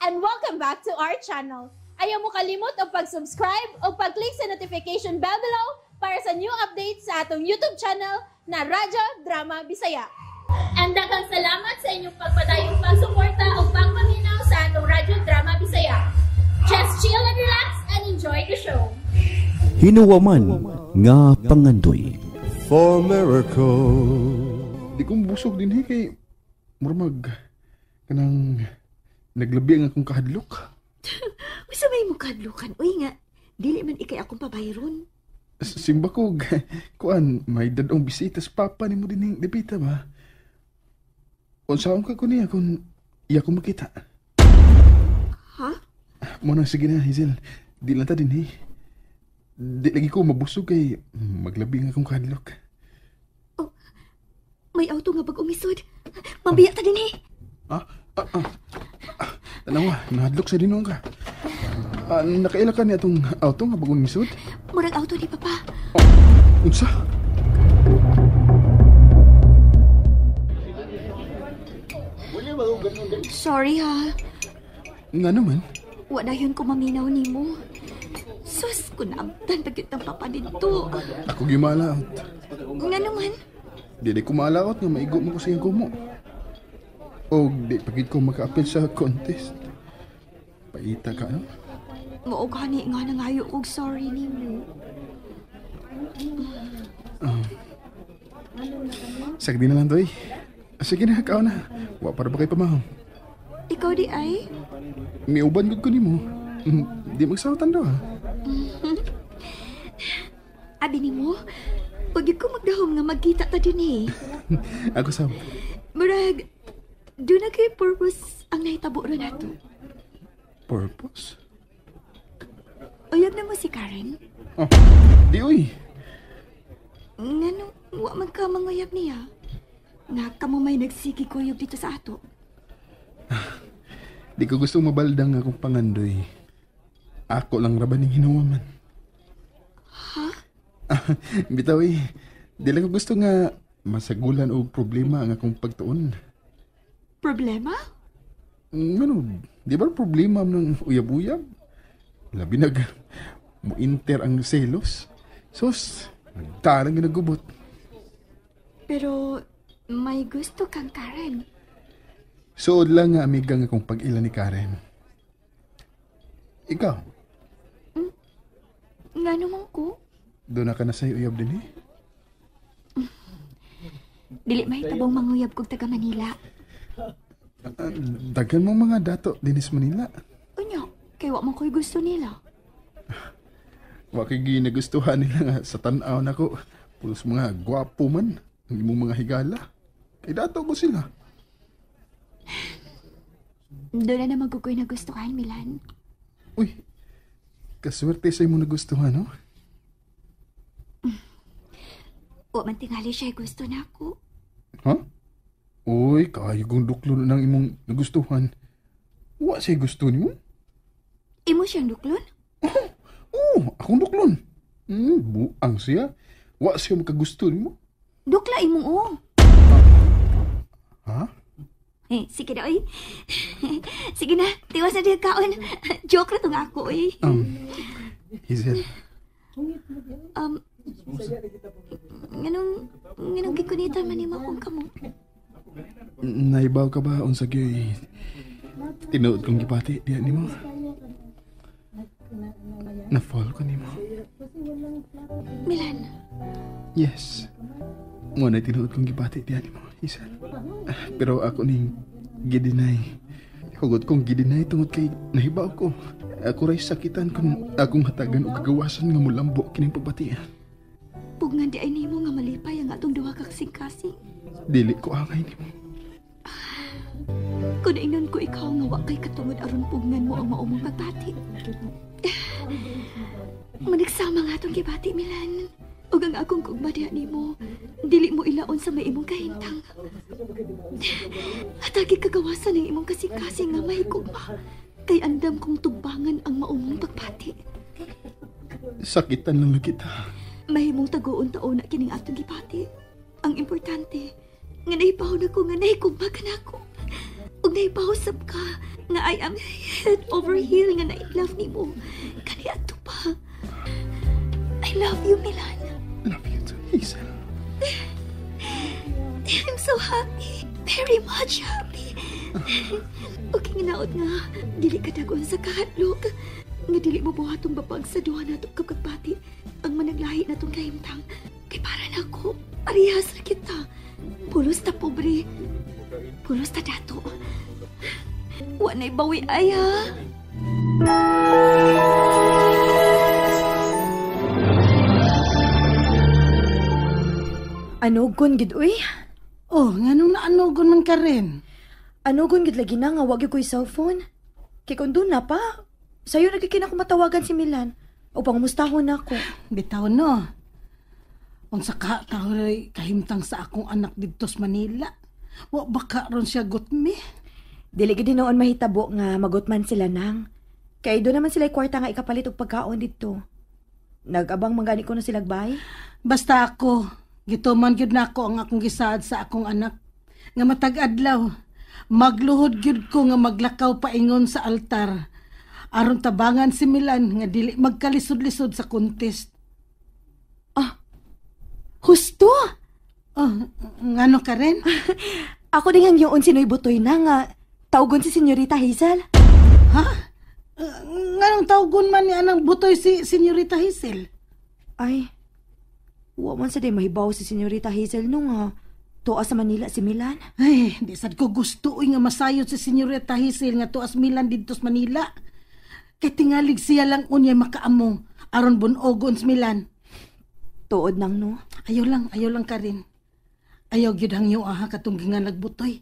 and welcome back to our channel. Ayaw mo kalimot o pag-subscribe o pag-click sa notification bell below para sa new updates sa atong YouTube channel na Radyo Drama Bisaya. And daghang salamat sa inyong pagpadayong pagsuporta o pagpaminaw sa atong Radyo Drama Bisaya. Just chill and relax and enjoy the show. Hinuwaman nga pangandoy. For miracle. Di ko busog din kay murmag kanang naglabi ang akong kahadlok. Usa may mo kahadlokan. Uy nga, dili man ikay akong pabayron. Simba ko, kuan, may dadong bisita sa papa ni mo din yung debita ba? Unsaon ka ko niya kung iya ko makita. Ha? Muna, sige na, Hazel. Di lang ta din Di lagi ko mabusog kay maglabi ang akong kahadlok. Oh, may auto nga pag-umisod. Mabiya ta din Tanawa, nahadlok sa dinong ka. Nakaila ka niya itong auto nga bagong misod? Murag auto ni Papa. Oh, unsa? Sorry ha. Nga naman? Wala yun ko maminaw ni mo. Sus, kunabtan pagkit ng Papa dito. Ako gimalaot. Nga naman? Di ko malaot nga maigo mo ko sa iyong kumo. O di pagkit ko maka-appeal sa contest. Paita ka, no? Oo gani nga nangayo kong sorry ni mo. Sagdi na lang to Sige na, kao na. Wa para ba kay pamahong? Ikaw di ay? Niuban gud ko ni mo. Di magsawatan daw ha. Abi ni mo, pag ko magdahom nga magkita ta din Ako sab. Murag, doon na kay purpose ang nahitabo ro nato. Purpose? Uyab na mo si Karen? Oh, di uy. Ngano, wa man ka manguyab niya. Nga ka mo may nagsigi kuyog dito sa ato. Di ko gusto mabaldang akong pangandoy. Ako lang raban ng hinawaman. Ha? Bitaw di lang ko gusto nga masagulan o problema ang akong pagtuon. Problema? Ano, di ba problema ng uyab-uyab? Labi mo inter ang selos. Sos, nagtarang ginagubot. Pero may gusto kang Karen. Suod lang nga amigang akong pag-ila ni Karen. Ikaw? Nga naman ko? Doon na ka na sa'yo uyab din Dili may tabong manguyab kog taga Manila. Dagan mong mga dato dinis Manila. Unya, kay wa man ko'y gusto nila. Wa kay ginagustuhan nila nga sa tan-aw nako. Pulos mga gwapo man ang imong mga higala. Kay dato ko sila. Doon na naman kukoy na gustuhan, Milan. Uy, kaswerte sa imong nagustuhan, no? Wa man tingali siya gusto na ako. Ha? Uy, kayo kong duklon ng imong nagustuhan. Wa siya gusto ni mo? Imo siyang duklon? Oo, akong duklon. Buang siya. Wa siya makagusto ni mo? Dukla imong o. Ha? Sige na, oy. Sige na, tiwas na din kaon. Joke na to nga ako, oy. Hazel. Nganong gikunita man ni mo kung kamo. Naibaw ka ba unsa gyud tinuod kong gipati diha nimo? Na-fall ko nimo. Milan. Yes. Mo na tinuod kong gipati diha nimo, Hazel. Pero ako ning gidinay. Hugot kong gidinay tungod kay nahibaw ko. Ako ray sakitan kung akong hatagan o kagawasan nga mulambo kining pagbatian. Pugngan di ay nimo nga malipay ang atong duha ka kasing-kasing. Dili ko angay nimo. Kung inon ko ikaw nga wa kay katungod aron pugngan mo ang maumong pagbati. Manigsama nga atong gibati, Milan. Ug ang akong kugma diha nimo, dili mo ilaon sa may imong kahintang. Atagi kagawasan ang imong kasing-kasing nga may kugma. Kay andam kong tubangan ang maumong pagbati. Sakitan lang kita. Mahimong tagoon taon na kining atong gipati. Ang importante, nga naipaw na ko nga naikugma ka na ako. Ug naipahusap ka nga I am head over heel nga na-love ni mo. Kani ato pa. I love you, Milan. Love you too, Hazel. I'm so happy. Very much happy. Okay nga naot nga, dili ka dagon sa kahadlok. Nga dili mo buhatong babag sa duha na itong kagbati. Ang managlahi na itong kahimtang. Kay para na ako, parehas na kita. Pulos ta pobre. Pulos ta dato. Wanay bawi ay ha. Anugon gid uy. Oh, nganong naanugon man ka rin? Anugon gid lagi na nga wag gyud ko'y cellphone. Kay kun doon na pa. Sayo nagkikina ko matawagan si Milan. O pangumustahon ako. Bitaw no. Unsa ka kahoy kahimtang sa akong anak didto sa Manila. Wa baka ron siya gutmi. Dili gid noon mahitabo nga magutman sila nang. Kay do naman sila kwarta nga ikapalit og pagkaon didto. Nagabang mangani ko na sila bay. Basta ako, gituman gyud nako ang akong gisaad sa akong anak nga matag adlaw. Magluhod gyud ko nga maglakaw paingon sa altar. Aron tabangan si Milan nga dili magkalisod-lisod sa contest. Husto! Oh, ngano ka rin? Ako din ang yung sinoy butoy na nga tawgon si Senyorita Hazel. Ha? Nganong tawgon man ni anang butoy si Senyorita Hazel? Ay, wa man sa day mahibaw si Senyorita Hazel nung tuwa sa Manila si Milan. Ay, di sad ko gusto nga masayod si Senyorita Hazel nga tuas Milan dito sa Manila. Kay tingalig siya lang unya makaamong aron bunogon sa Milan. Tuod nang no. Ayaw lang ka rin. Ayaw gyud hangyo katong ginganag butoy.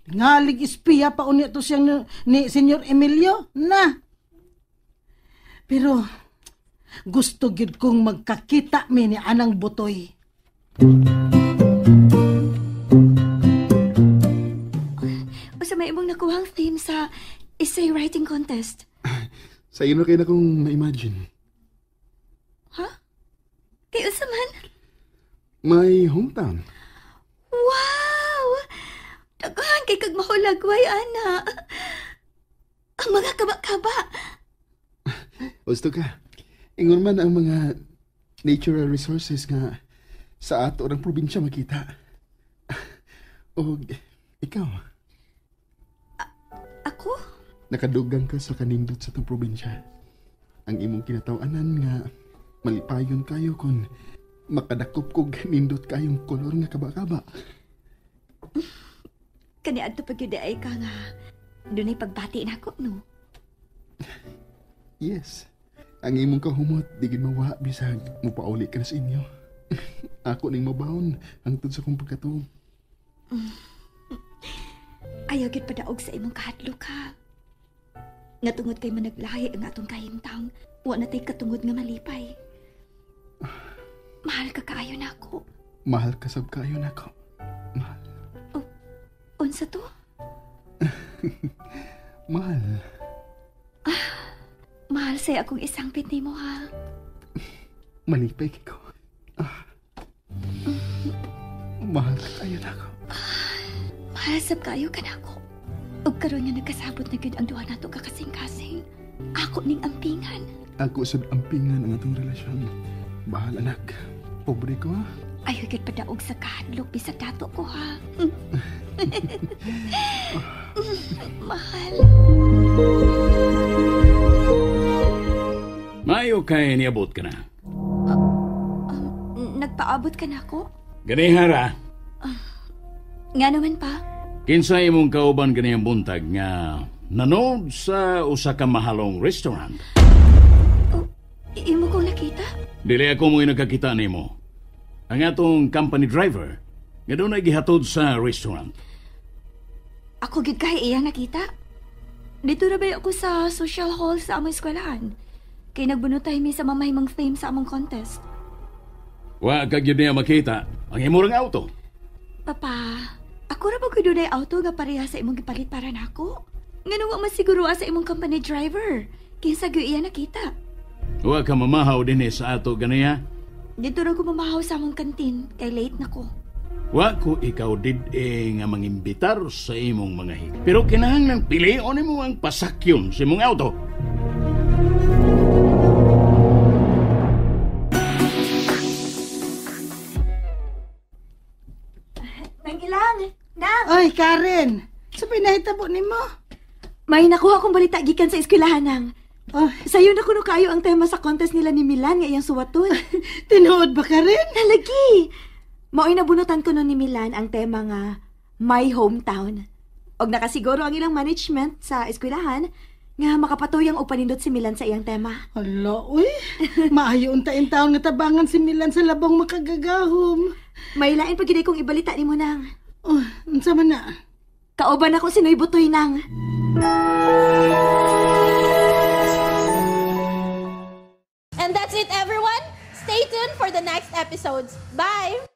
Tingalig espiya pa unya to siyang ni Senyor Emilio na. Pero gusto gyud kong magkakita mi ni anang butoy. O sa may imong nakuhang theme sa essay writing contest. Sa iyo na kayo na kong na-imagine. Ha? Kayo sa man? My hometown. Wow! Daghan kay kag mahulagway, ana. Ang mga kaba-kaba. Gusto ka? Ingon man ang mga natural resources nga sa ato ng probinsya makita. O ikaw? Ako? Nakadugang ka sa kanindot sa itong probinsya. Ang imong kinatawanan nga malipayon kayo kung makadakop kog nindot kayong kolor nga kaba-kaba. Kani adto pag yun ay ka nga dunay pagbati na ako, no? Yes. Ang imong kahumot, di gid mawa bisag mupauli ka na sa inyo. Ako ning mabawon hangtod sa kong pagkatuog. Ayaw gid padaog sa imong kahadlok ha. Nga tungod kay managlahi ang atong kahimtang, wa na tay katungod nga malipay. Mahal ka kaayo na ako. Mahal ka sab kayo nako. Mahal. Unsa to? Mahal. Mahal say akong isang pit nimo ha. Malipay ko. Mahal ka kayo nako. Mahal sab kayo ka na ako. Ug karon nga nagkasabot na gyud ang duha nato kakasing-kasing. Ako ning ampingan. Ako sad ampingan ang atong relasyon. Bahal anak. Pobre ko ha. Ayaw gyud padaog sa kahadlok bisag dato ko ha. Mahal. Mayo kay niabot ka na. Nagpaabot ka na ako? Ganihara, Nga naman pa? kinsa imong kauban ganiyang buntag nga nanood sa usa ka mahalong restaurant. Imo kong nakita? Dili ako mo'y nagkakita nimo. Ang atong company driver nga doon ay gihatod sa restaurant. Ako gid kay iya nakita. Dito ra ba ako sa social hall sa among eskwelahan? Kay nagbunotay mi sa mamahimong theme sa among contest. Wa ka gyud niya makita ang imong auto. Papa, ako ra ba gud dunay auto nga pareha sa imong gipalit para nako? Ngano wa masiguro sa imong company driver? Kinsa gyud iya nakita? Wa ka mamahaw dinhi sa ato ganiya. Dito ra ko mamahaw sa among kantin kay late na ko. Wa ko ikaw did nga mangimbitar sa imong mga hig. Pero kinahanglan pilion nimo ang pasakyon sa imong auto. Nang ilang, nang. Oy, Karen. Sa pinahitabo ni mo. May nakuha akong balita gikan sa eskwelahan nang. Oh, Sayo na kuno kayo ang tema sa contest nila ni Milan nga iyang suwaton. tinuod ba, Karen? Nalagi! Mao'y nabunutan ko nun ni Milan ang tema nga My Hometown. Og nakasiguro ang ilang management sa eskwelahan nga makapatuyang og panindot si Milan sa iyang tema. Hala, uy. Maayo untain taon nga tabangan si Milan sa labang makagagahom. May lain pag kong ibalita ni mo nang. Oh, unsa man na? Kauban ako si Noy Butoy nang. And that's it, everyone. Stay tuned for the next episodes. Bye!